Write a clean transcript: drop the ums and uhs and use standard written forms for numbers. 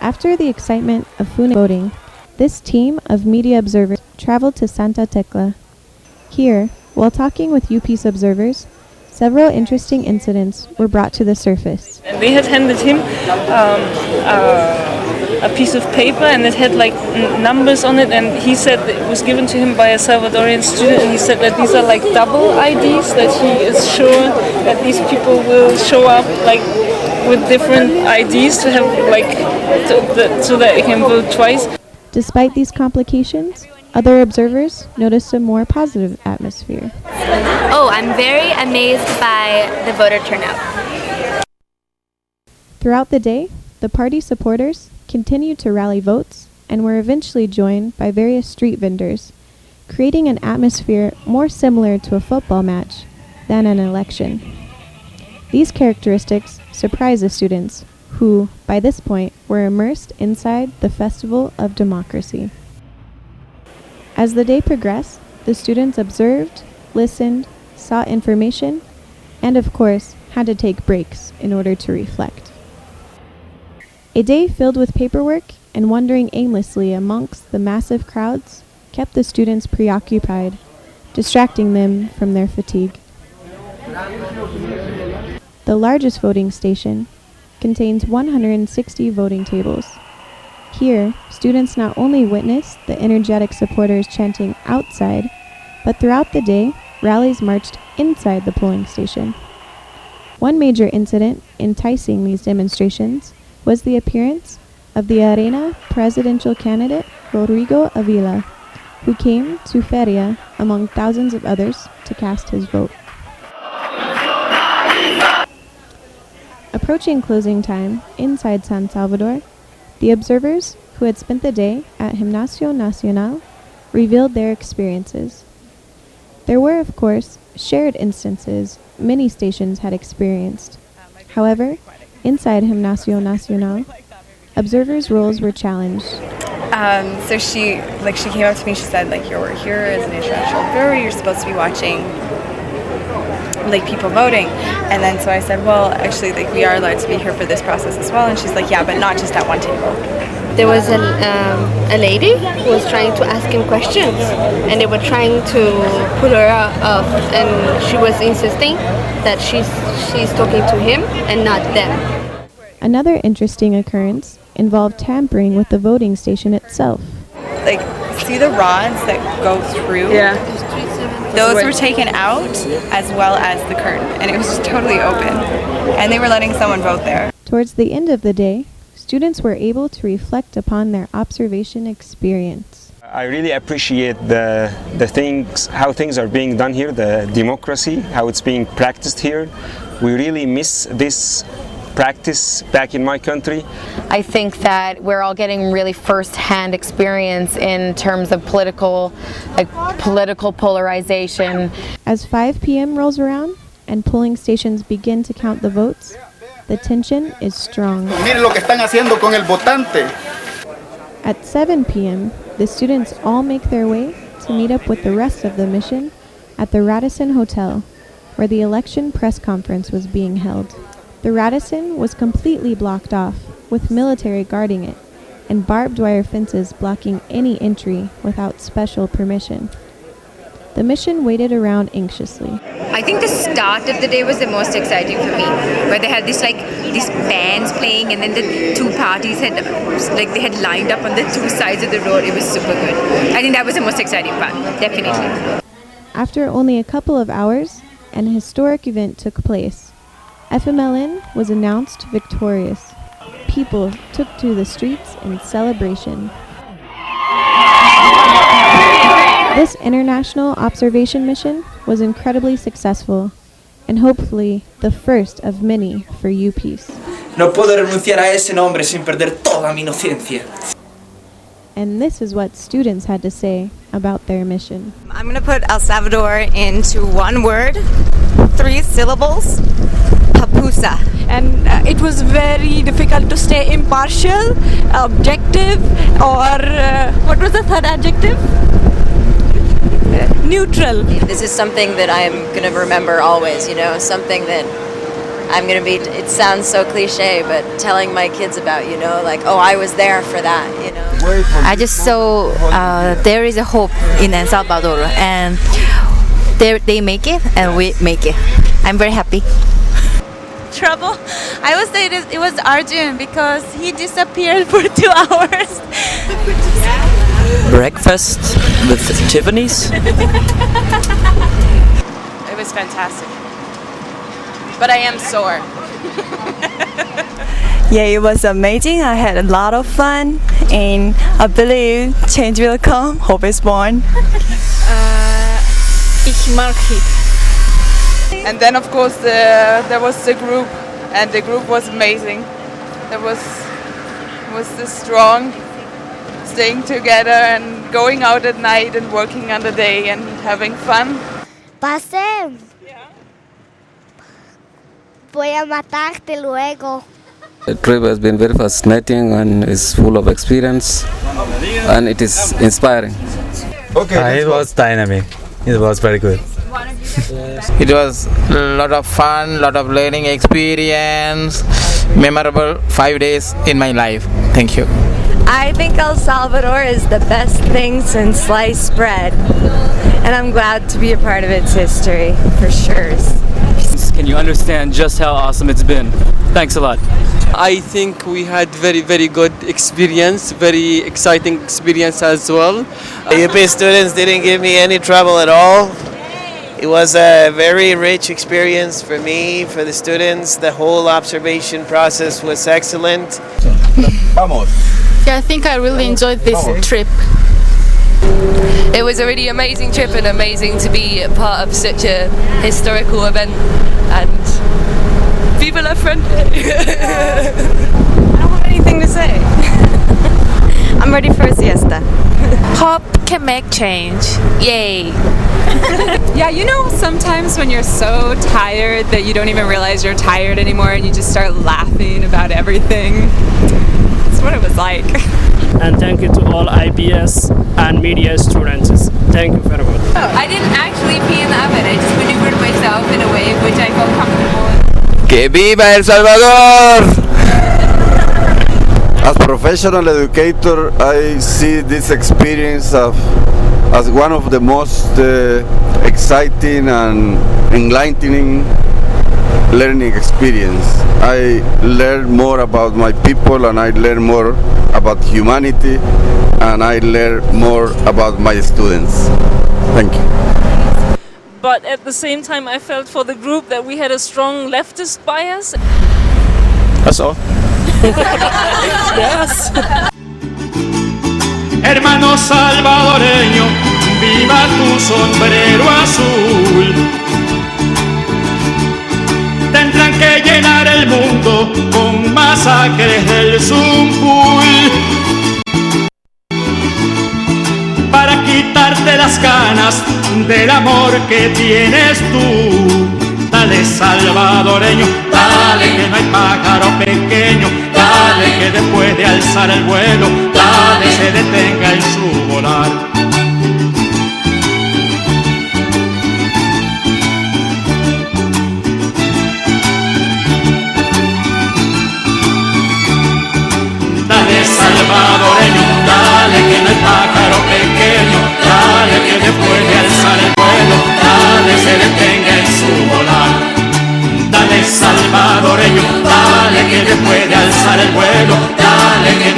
After the excitement of voting, this team of media observers traveled to Santa Tecla. Here, while talking with UP's observers, several interesting incidents were brought to the surface. And they had handed him a piece of paper, and it had like numbers on it, and he said it was given to him by a Salvadorian student, and he said that these are like double IDs, that he is sure that these people will show up like with different IDs to have like so that they can vote twice. Despite these complications, other observers noticed a more positive atmosphere. Oh, I'm very amazed by the voter turnout. Throughout the day, the party supporters continued to rally votes and were eventually joined by various street vendors, creating an atmosphere more similar to a football match than an election. These characteristics surprised the students, who, by this point, were immersed inside the Festival of Democracy. As the day progressed, the students observed, listened, sought information, and of course, had to take breaks in order to reflect. A day filled with paperwork and wandering aimlessly amongst the massive crowds kept the students preoccupied, distracting them from their fatigue. The largest voting station contains 160 voting tables. Here, students not only witnessed the energetic supporters chanting outside, but throughout the day, rallies marched inside the polling station. One major incident enticing these demonstrations was the appearance of the Arena presidential candidate Rodrigo Avila, who came to Feria among thousands of others to cast his vote. Approaching closing time inside San Salvador, the observers who had spent the day at Gimnasio Nacional revealed their experiences. There were, of course, shared instances many stations had experienced. However, inside Gimnasio Nacional, observers' roles were challenged. So she came up to me, she said, you're here as an international observer, you're supposed to be watching people voting. And then so I said, well, actually, we are allowed to be here for this process as well. And she's like, yeah, but not just at one table. There was a lady who was trying to ask him questions, and they were trying to pull her off, and she was insisting that she's talking to him and not them. Another interesting occurrence involved tampering with the voting station itself. See the rods that go through? Yeah. Those were taken out, as well as the curtain, and it was just totally open. And they were letting someone vote there. Towards the end of the day, students were able to reflect upon their observation experience. I really appreciate the things, how things are being done here, the democracy, how it's being practiced here. We really miss this practice back in my country. I think that we're all getting really first-hand experience in terms of political polarization. As 5 p.m. rolls around and polling stations begin to count the votes, the tension is strong. Miren lo que están haciendo con el votante. At 7 p.m., the students all make their way to meet up with the rest of the mission at the Radisson Hotel, where the election press conference was being held. The Radisson was completely blocked off, with military guarding it, and barbed wire fences blocking any entry without special permission. The mission waited around anxiously. I think the start of the day was the most exciting for me, where they had these bands playing, and then the two parties had they had lined up on the two sides of the road. It was super good. I think that was the most exciting part, definitely. After only a couple of hours, an historic event took place. FMLN was announced victorious. People took to the streets in celebration. This international observation mission was incredibly successful, and hopefully the first of many for UPs. No puedo renunciar a ese nombre sin perder toda mi inocencia. And this is what students had to say about their mission. I'm going to put El Salvador into one word, 3 syllables, papusa. And it was very difficult to stay impartial, objective, or what was the third adjective? Neutral. This is something that I'm going to remember always, something that I'm going to be, it sounds so cliche, but telling my kids about, like, oh, I was there for that, I just saw there is a hope in El Salvador, and they make it and we make it. I'm very happy. Trouble. I would say it was Arjun because he disappeared for 2 hours. Breakfast with Tiffany's. It was fantastic. But I am sore. Yeah, it was amazing. I had a lot of fun, and I believe change will come. Hope is born. Ich mag it. And then of course there was the group, and the group was amazing. There was the strong staying together and going out at night and working on the day and having fun. Pasé. Voy a matarte luego. The trip has been very fascinating and is full of experience, and it is inspiring. It was dynamic. It was very good. It was a lot of fun, lot of learning experience, memorable 5 days in my life. Thank you. I think El Salvador is the best thing since sliced bread, and I'm glad to be a part of its history, for sure. Can you understand just how awesome it's been? Thanks a lot. I think we had very good experience, very exciting experience as well. The UP students didn't give me any trouble at all. It was a very rich experience for me, for the students. The whole observation process was excellent. Vamos. Yeah, I think I really enjoyed this trip. It was a really amazing trip and amazing to be a part of such a historical event, and people are friendly. I don't have anything to say. I'm ready for a siesta. Hope can make change. Yay. Yeah, sometimes when you're so tired that you don't even realize you're tired anymore and you just start laughing about everything. That's what it was like. And thank you to all IPS and media students. Thank you very much. I didn't actually pee in the oven. I just maneuvered myself in a way which I felt comfortable in. ¡Que viva El Salvador! As a professional educator, I see this experience as one of the most exciting and enlightening learning experience. I learn more about my people, and I learn more about humanity, and I learn more about my students. Thank you. But at the same time I felt for the group that we had a strong leftist bias. That's all. Yes. Hermano salvadoreño, viva tu sombrero azul. Tendrán que llenar el mundo con masacres del Zumpul para quitarte las ganas del amor que tienes tú. Dale salvadoreño, dale que no hay pájaro pequeño, dale que después de alzar el vuelo, dale se detenga en su volar. Dale salvadoreño, dale que no hay pájaro pequeño, dale que después de alzar el vuelo, dale se detenga en su volar. Dale salvadoreño, dale que después de alzar el vuelo, dale que